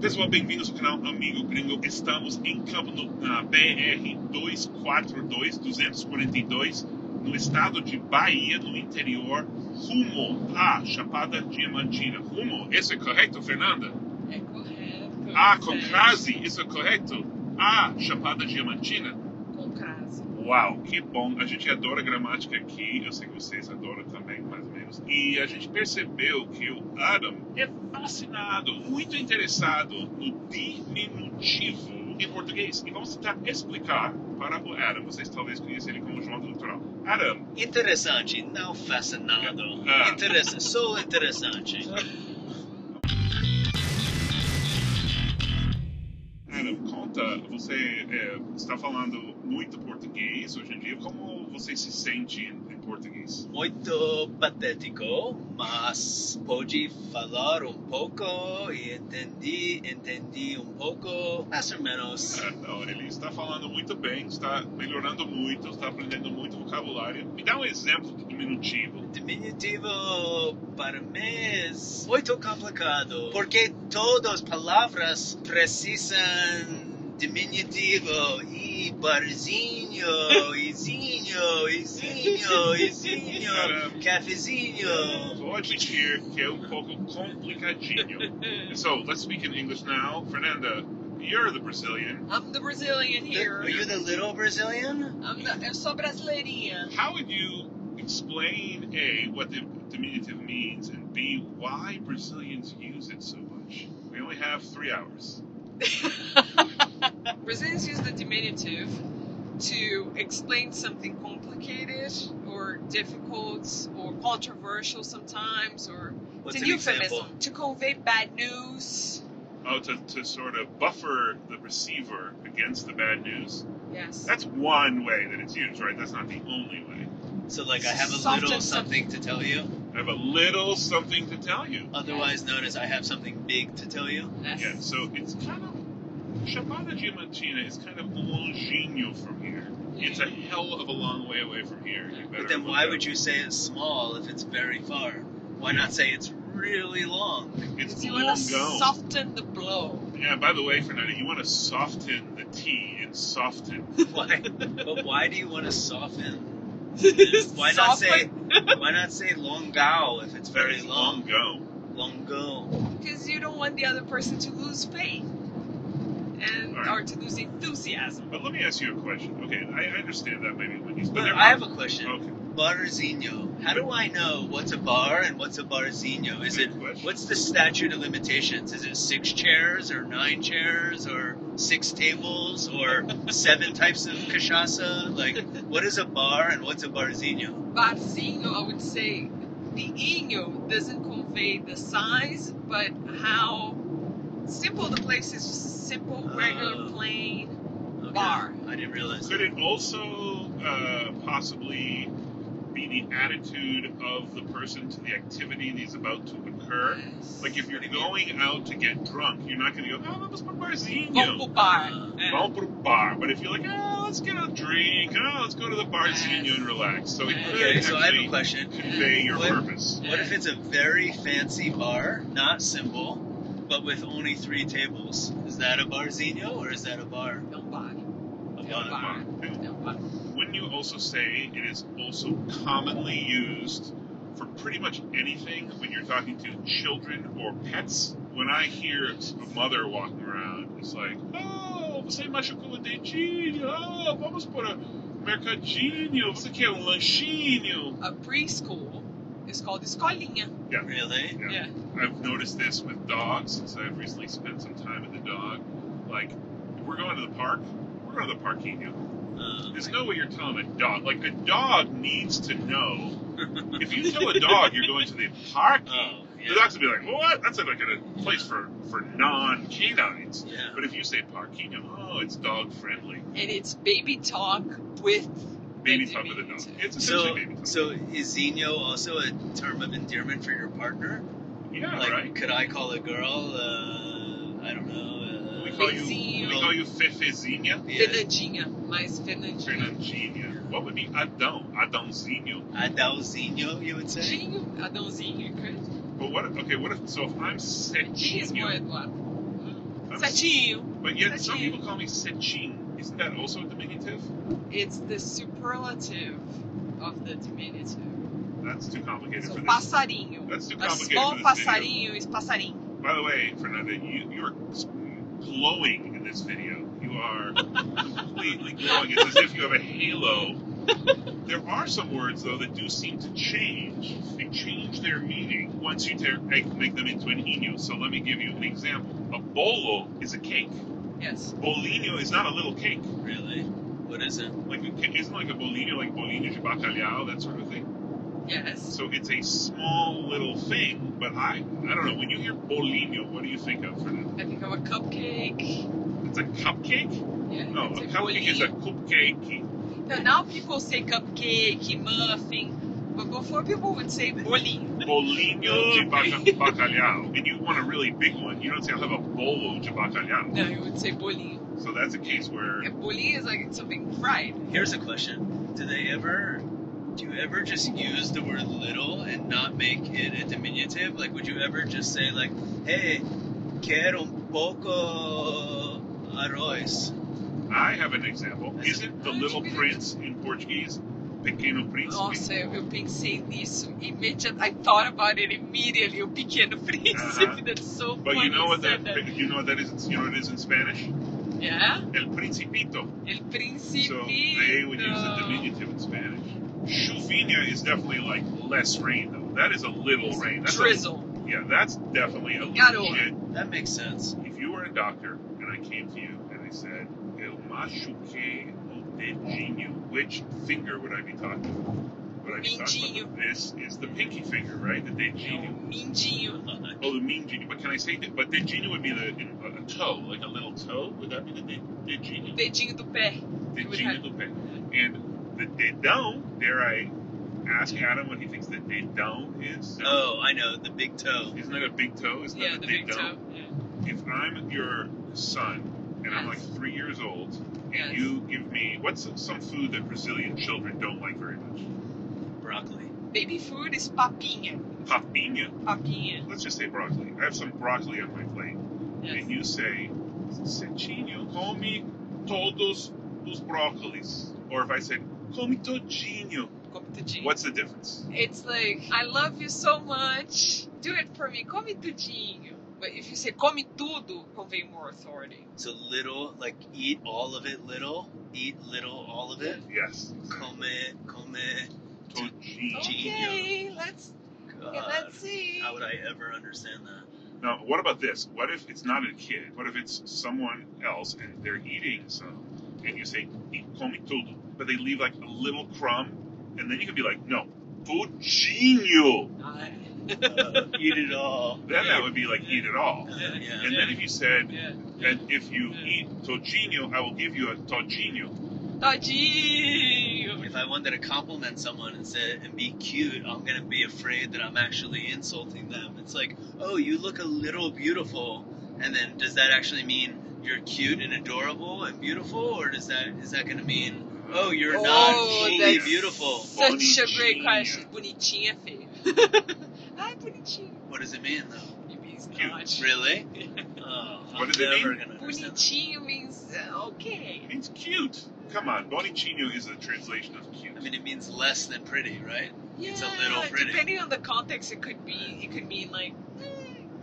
Pessoal, bem-vindos ao canal Amigo Gringo. Estamos em campo na BR 242, no estado de Bahia, no interior, rumo à Chapada Diamantina. Rumo, isso é correto, Fernanda? É correto. Com crase, isso é correto? Chapada Diamantina? Com crase. Uau, que bom. A gente adora gramática aqui. Eu sei que vocês adoram também, mais ou menos. E a gente percebeu que o Adam é fascinado, muito interessado no diminutivo em português. E vamos tentar explicar para o Adam. Vocês talvez conheçam ele como João do Litoral. Adam. Interessante, não fascinado. Sou interessante. Adam, conta, você está falando muito português hoje em dia. Como você se sente em português? Muito patético, mas pode falar um pouco e entendi um pouco, mais ou menos. Não, ele está falando muito bem, está melhorando muito, está aprendendo muito vocabulário. Me dá um exemplo de diminutivo. Diminutivo para mim é muito complicado, porque todas as palavras precisam diminutivo e barzinho, izinho, cafezinho. Vou admitir que é um pouco complicadinho. So, let's speak in English now. Fernanda, you're the Brazilian. I'm the Brazilian here. Are you the little Brazilian? Eu sou brasileirinha. How would you explain, A, what the diminutive means, and B, why Brazilians use it so much? We only have 3 hours. Brazilians use the diminutive to explain something complicated or difficult or controversial sometimes, or What's it's an a example? euphemism to convey bad news. Oh, to sort of buffer the receiver against the bad news. Yes. That's one way that it's used, right? That's not the only way. So like I have a Soft little and something to tell you, I have a little something to tell you. otherwise known as I have something big to tell you. Yes. Yeah, so it's kind of... Chapada Diamantina is kind of longinho from here. It's a hell of a long way away from here. You better But then look why up. would you say it's small if it's very far? Why not say it's really long? It's You long want to gone. soften the blow. Yeah, by the way, Fernanda, you want to soften the T in soften. Why? But why do you want to soften? Why Soften. not say longao if it's very long? Go. Longo. Because you don't want the other person to lose faith and All right. or to lose enthusiasm. But let me ask you a question. Okay, I understand that maybe when you... But But there I are- have a question. Okay. Barzinho. How do I know what's a bar and what's a barzinho? Is it Good question. what's the statute of limitations? Is it 6 chairs or 9 chairs or 6 tables or 7 types of cachaça? Like, what is a bar and what's a barzinho? Barzinho, I would say the inho doesn't convey the size, but how simple the place is. Just a simple, regular, plain Okay. bar. I didn't realize. Could it also possibly be the attitude of the person to the activity that is about to occur? Yes. Like if you're going out to get drunk, you're not going to go, oh, vamos pro Vamos pro barzinho. bar. Vamos pro bar. But if you're like, oh, let's get a drink, oh, let's go to the barzinho and relax. So it could Okay, so I have a actually question. convey your What- purpose. What if it's a very fancy bar, not simple, but with only 3 tables? Is that a barzinho or is that a bar? É um bar. A É um bar. bar. É um bar. Wouldn't you also say it is also commonly used for pretty much anything when you're talking to children or pets? When I hear a mother walking around, it's like, oh, você machucou o dedinho, oh, vamos para o mercadinho, você quer lanchinho? A preschool is called escolinha. Yeah. Really? Yeah. I've noticed this with dogs since I've recently spent some time with the dog. Like, if we're going to the park, we're going to the parquinho. There's no way you're telling a dog. Like, a dog needs to know. If you tell a dog you're going to the parking, Oh, the yeah. dog's gonna be like, what? That's like a place for non-canines. Yeah. But if you say parquinho, oh, it's dog-friendly. And it's baby talk with Baby the talk with a dog. diminutive. It's So, essentially baby talk. so is zinho also a term of endearment for your partner? Yeah, Like, right? could I call a girl, I don't know, We call you Fezinho. Fefezinha. Fernandinha, mais Fernandinha. Fernandinha. What would be Adão? Adãozinho. Adãozinho, you would say? Adãozinho, Adãozinho, correct? But what if, so if I'm Quem é esse Setinho, Eduardo? Certinho. But yet some Certinho. people call me Sechin. Isn't that also a diminutive? It's the superlative of the diminutive. That's too complicated So for this. passarinho. That's too A complicated small for this video. passarinho is passarinho. By the way, Fernanda, you're glowing in this video. You are completely glowing. It's as if you have a halo. There are some words, though, that do seem to change. They change their meaning once you make them into an inyo. So let me give you an example. A bolo is a cake. Yes. Bolinho is not a little cake. Really? What is it? Like isn't like a bolinho like bolinho de bacalhau, that sort of thing. Yes. So it's a small little thing, but I don't know. When you hear bolinho, what do you think of, Fernanda? I think of a cupcake. It's a cupcake? Yeah. No, it's a cupcake is a cupcake. No, now people say cupcake, muffin, but before people would say bolinho. Bolinho de bacalhau. And you want a really big one. You don't say, I'll have a bolo de bacalhau. No, you would say bolinho. So that's a case where... And bolinho is like something fried. Here's a question. Do you ever just use the word little and not make it a diminutive? Like, would you ever just say, like, hey, quero poco arroz? I have an example. Isn't The Ai, Little que Prince in Portuguese Pequeno Príncipe? Nossa, eu pensei nisso imediatamente. I thought about it immediately. O Pequeno Príncipe. That's so But funny. you know what said that you know what that is? You know what it is in Spanish? Yeah? El Principito. El Principito. So they would use the diminutive in Spanish. Chuvinha is definitely like less rain, though. That is a little rain. That's Drizzle. Yeah, that's definitely a Garoa. legit. That makes sense. If you were a doctor and I came to you and I said, Eu machuquei o dedinho, which finger would I be talking about? Would I be talking Mindinho. about? This is the pinky finger, right? The dedinho. Mindinho. Oh, the mindinho. But can I say that? But dedinho would be a toe, like a little toe. Would that be the dedinho? Dedinho do pé. Dedinho do pé. And the dedão, dare I ask Adam what he thinks the dedão is? Oh, I know, the big toe. Isn't that a big toe? Isn't Yeah, that the a big dedão? toe. Yeah. If I'm your son and I'm like Yes. 3 years old, and Yes. you give me what's some food that Brazilian children don't like very much? Broccoli. Baby food is papinha. Papinha. Papinha. Let's just say broccoli. I have some broccoli on my plate, Yes. and you say, "Cetinho, come todos os brócolis." Or if I said, "Come todinho," Come tudinho. what's the difference? It's like, I love you so much. Do it for me. Come tudinho. But if you say come tudo, convey more authority. So little, like eat all of it little, eat little all of it. Yes. Come, Todinho. Okay, let's see. How would I ever understand that? Now, what about this? What if it's not a kid? What if it's someone else and they're eating some, and you say, come tudo, but they leave like a little crumb, and then you can be like, no, todinho. Eat it all. Then that would be like, eat it all. Yeah. And then if you said, Yeah. and if you eat todinho, I will give you a todinho. Tadinho. If I wanted to compliment someone and be cute, I'm gonna be afraid that I'm actually insulting them. It's like, oh, you look a little beautiful, and then does that actually mean you're cute and adorable and beautiful, or is that gonna mean, oh, you're not fully that's beautiful? Such a great Bonitinha. question. Bonitinha feio. Ai, bonitinho. What does it mean though? It means Cute. not. Really? Oh, I'm What does it never mean? gonna understand. Bonitinho means okay. It means cute. Come on, bonitinho is a translation of cute. I mean, it means less than pretty, right? Yeah, It's a little pretty. depending on the context, it could mean like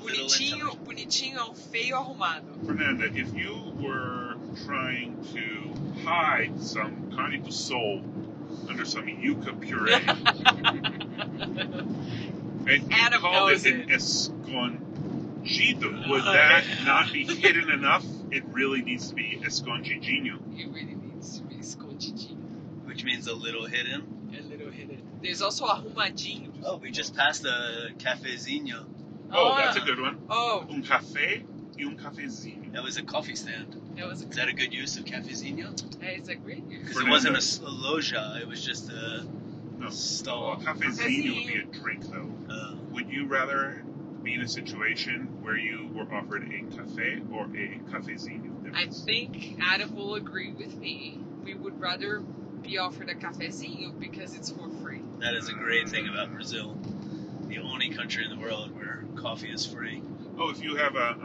Little bonitinho, bonitinho é um feio arrumado. Fernanda, if you were trying to hide some carne do sol under some yuca puree, and you Adam called knows it an escondido, would that not be hidden enough? It really needs to be escondidinho. It really needs to be escondidinho. Which means a little hidden. A little hidden. There's also arrumadinho. Oh, we just passed a cafezinho. Oh, that's a good one. Oh, Café e cafezinho. That was a coffee stand. that was a Is that a good use of cafezinho? It's a great use. Because it wasn't a loja, it was just a No. stall. Cafezinho would be a drink, though. Would you rather be in a situation where you were offered a café or a cafezinho? I think Adam will agree with me. We would rather be offered a cafezinho because it's for free. That is a great thing about Brazil. The only country in the world where coffee is free. Oh, if you have a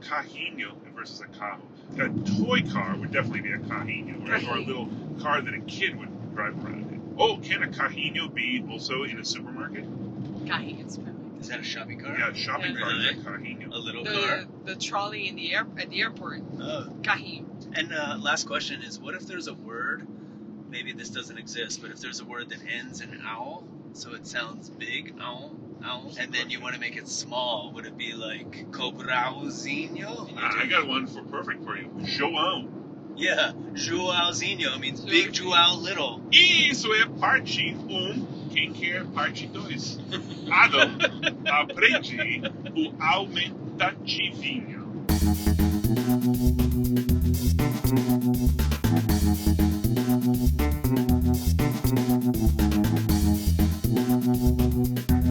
carrinho versus a carro. A toy car would definitely be a carrinho, right? Or a little car that a kid would drive around in. Oh, can a carrinho be also in a supermarket? Carrinho. Is that a shopping cart? Yeah, a shopping Yeah. cart is a Really? carrinho. A little car? The trolley in the at the airport. Oh. Carrinho. And last question is, what if there's a word, maybe this doesn't exist, but if there's a word that ends in owl, so it sounds big, owl, and then you want to make it small, would it be like cobrauzinho? I got one perfect for you. João. Yeah, Joãozinho means big João little. Isso é parte 1. Quem quer parte 2? Adam, aprendi o aumentativinho.